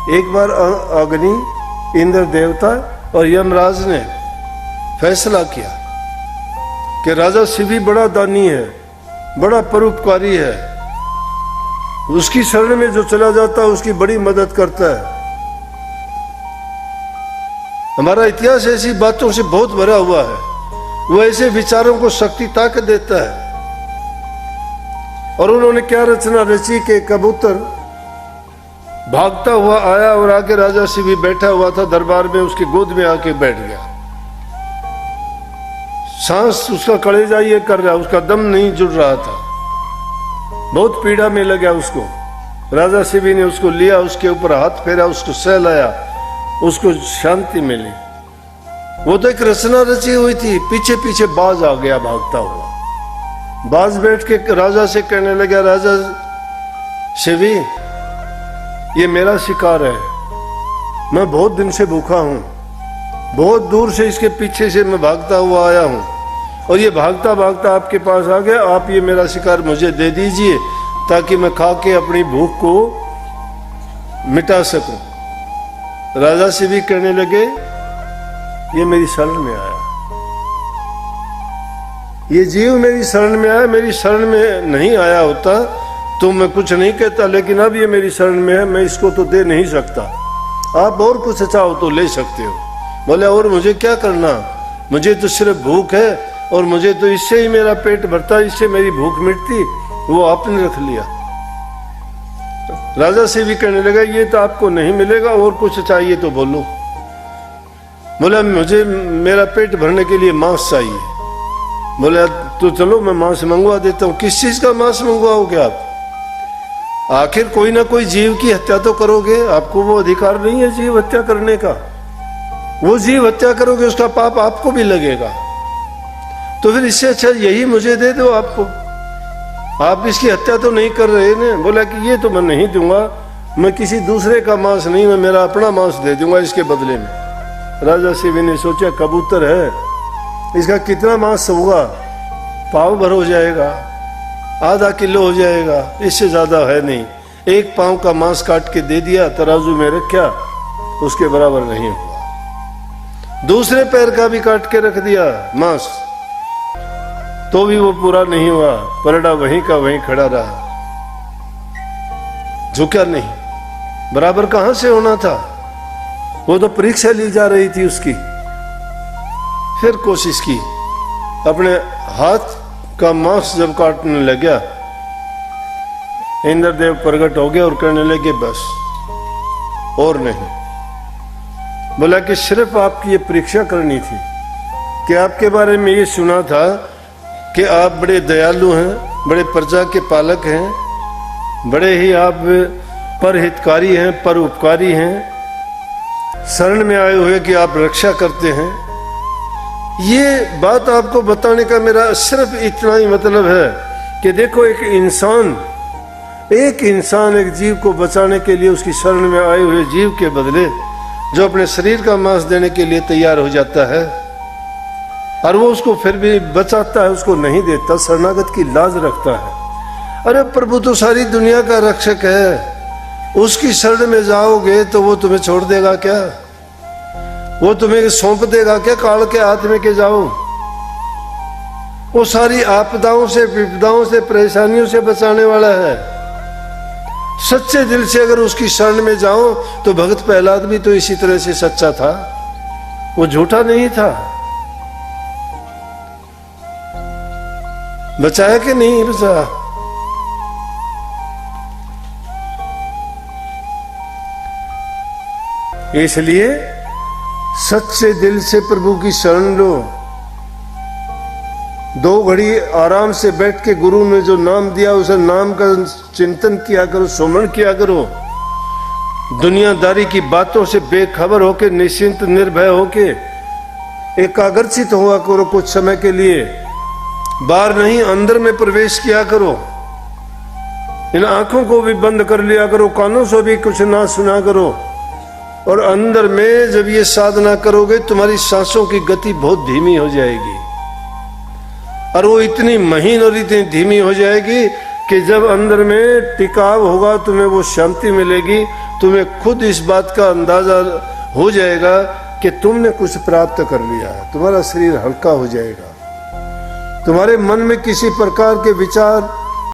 एक बार अग्नि, इंद्र देवता और यमराज ने फैसला किया कि राजा शिवी बड़ा दानी है, बड़ा परोपकारी है, उसकी शरण में जो चला जाता है उसकी बड़ी मदद करता है। हमारा इतिहास ऐसी बातों से बहुत भरा हुआ है। वो ऐसे विचारों को शक्ति ताकत देता है। और उन्होंने क्या रचना रची कि कबूतर भागता हुआ आया और आके राजा शिवी बैठा हुआ था दरबार में, उसकी गोद में आके बैठ गया। सांस उसका कलेजा ये कर रहा, उसका दम नहीं जुड़ रहा था, बहुत पीड़ा में लगा उसको। राजा शिवी ने उसको लिया, उसके ऊपर हाथ फेरा, उसको सहलाया, उसको शांति मिली। वो तो एक रचना रची हुई थी। पीछे पीछे बाज आ गया भागता हुआ। बाज बैठ के राजा से कहने लगा, राजा शिवी ये मेरा शिकार है, मैं बहुत दिन से भूखा हूं, बहुत दूर से इसके पीछे से मैं भागता हुआ आया हूं और ये भागता भागता आपके पास आ गया। आप ये मेरा शिकार मुझे दे दीजिए ताकि मैं खा के अपनी भूख को मिटा सकूं। राजा शिवी कहने लगे, ये मेरी शरण में आया, ये जीव मेरी शरण में आया, मेरी शरण में नहीं आया होता तो मैं कुछ नहीं कहता, लेकिन अब ये मेरी शरण में है, मैं इसको तो दे नहीं सकता। आप और कुछ चाहो तो ले सकते हो। बोले और मुझे क्या करना, मुझे तो सिर्फ भूख है और मुझे तो इससे ही मेरा पेट भरता, इससे मेरी भूख मिटती, वो आपने रख लिया। राजा से भी कहने लगा, ये तो आपको नहीं मिलेगा, और कुछ चाहिए तो बोलो। बोला मुझे मेरा पेट भरने के लिए मांस चाहिए। बोले तो चलो मैं मांस मंगवा देता हूँ। किस चीज का मांस मंगवाओगे आप? आखिर कोई ना कोई जीव की हत्या तो करोगे, आपको वो अधिकार नहीं है जीव हत्या करने का। वो जीव हत्या करोगे उसका पाप आपको भी लगेगा, तो फिर इससे अच्छा यही मुझे दे दो आपको, आप इसकी हत्या तो नहीं कर रहे ना। बोला कि ये तो मैं नहीं दूंगा, मैं किसी दूसरे का मांस नहीं, मैं मेरा अपना मांस दे दूंगा इसके बदले में। राजा शिवी ने सोचा कबूतर है, इसका कितना मांस होगा, पाव भर हो जाएगा, आधा किलो हो जाएगा, इससे ज्यादा है नहीं। एक पांव का मांस काट के दे दिया, तराजू में रखा, उसके बराबर नहीं हुआ। दूसरे पैर का भी काट के रख दिया मांस, तो भी वो पूरा नहीं हुआ, परड़ा वहीं का वहीं खड़ा रहा, झुका नहीं। बराबर कहां से होना था? वो तो परीक्षा ली जा रही थी उसकी। फिर कोशिश की, अपने हाथ का मांस जब काटने लगा, इंद्रदेव प्रकट हो गए और कहने लगे बस और नहीं। बोला कि सिर्फ आपकी ये परीक्षा करनी थी कि आपके बारे में ये सुना था कि आप बड़े दयालु हैं, बड़े प्रजा के पालक हैं, बड़े ही आप परहितकारी हैं, परोपकारी हैं, शरण में आए हुए कि आप रक्षा करते हैं। ये बात आपको बताने का मेरा सिर्फ इतना ही मतलब है कि देखो एक इंसान एक जीव को बचाने के लिए उसकी शरण में आए हुए जीव के बदले जो अपने शरीर का मांस देने के लिए तैयार हो जाता है और वो उसको फिर भी बचाता है, उसको नहीं देता, शरणागत की लाज रखता है। अरे प्रभु तो सारी दुनिया का रक्षक है, उसकी शरण में जाओगे तो वो तुम्हें छोड़ देगा क्या? वो तुम्हें सौंप देगा क्या काल के हाथ में के जाओ? वो सारी आपदाओं से, विपदाओं से, परेशानियों से बचाने वाला है। सच्चे दिल से अगर उसकी शरण में जाओ तो भगत प्रहलाद भी तो इसी तरह से सच्चा था, वो झूठा नहीं था। बचाया कि नहीं बचाया? इसलिए सच्चे दिल से प्रभु की शरण लो। 2 घड़ी आराम से बैठ के गुरु ने जो नाम दिया उसे नाम का चिंतन किया करो, सुमरण किया करो। दुनियादारी की बातों से बेखबर होके, निश्चिंत निर्भय होके एकाग्रचित हुआ करो कुछ समय के लिए। बाहर नहीं अंदर में प्रवेश किया करो। इन आंखों को भी बंद कर लिया करो, कानों से भी कुछ ना सुना करो। और अंदर में जब ये साधना करोगे तुम्हारी सांसों की गति बहुत धीमी हो जाएगी, और वो इतनी महीन और इतनी धीमी हो जाएगी कि जब अंदर में टिकाव होगा तुम्हें वो शांति मिलेगी, तुम्हें खुद इस बात का अंदाजा हो जाएगा कि तुमने कुछ प्राप्त कर लिया है, तुम्हारा शरीर हल्का हो जाएगा, तुम्हारे मन में किसी प्रकार के विचार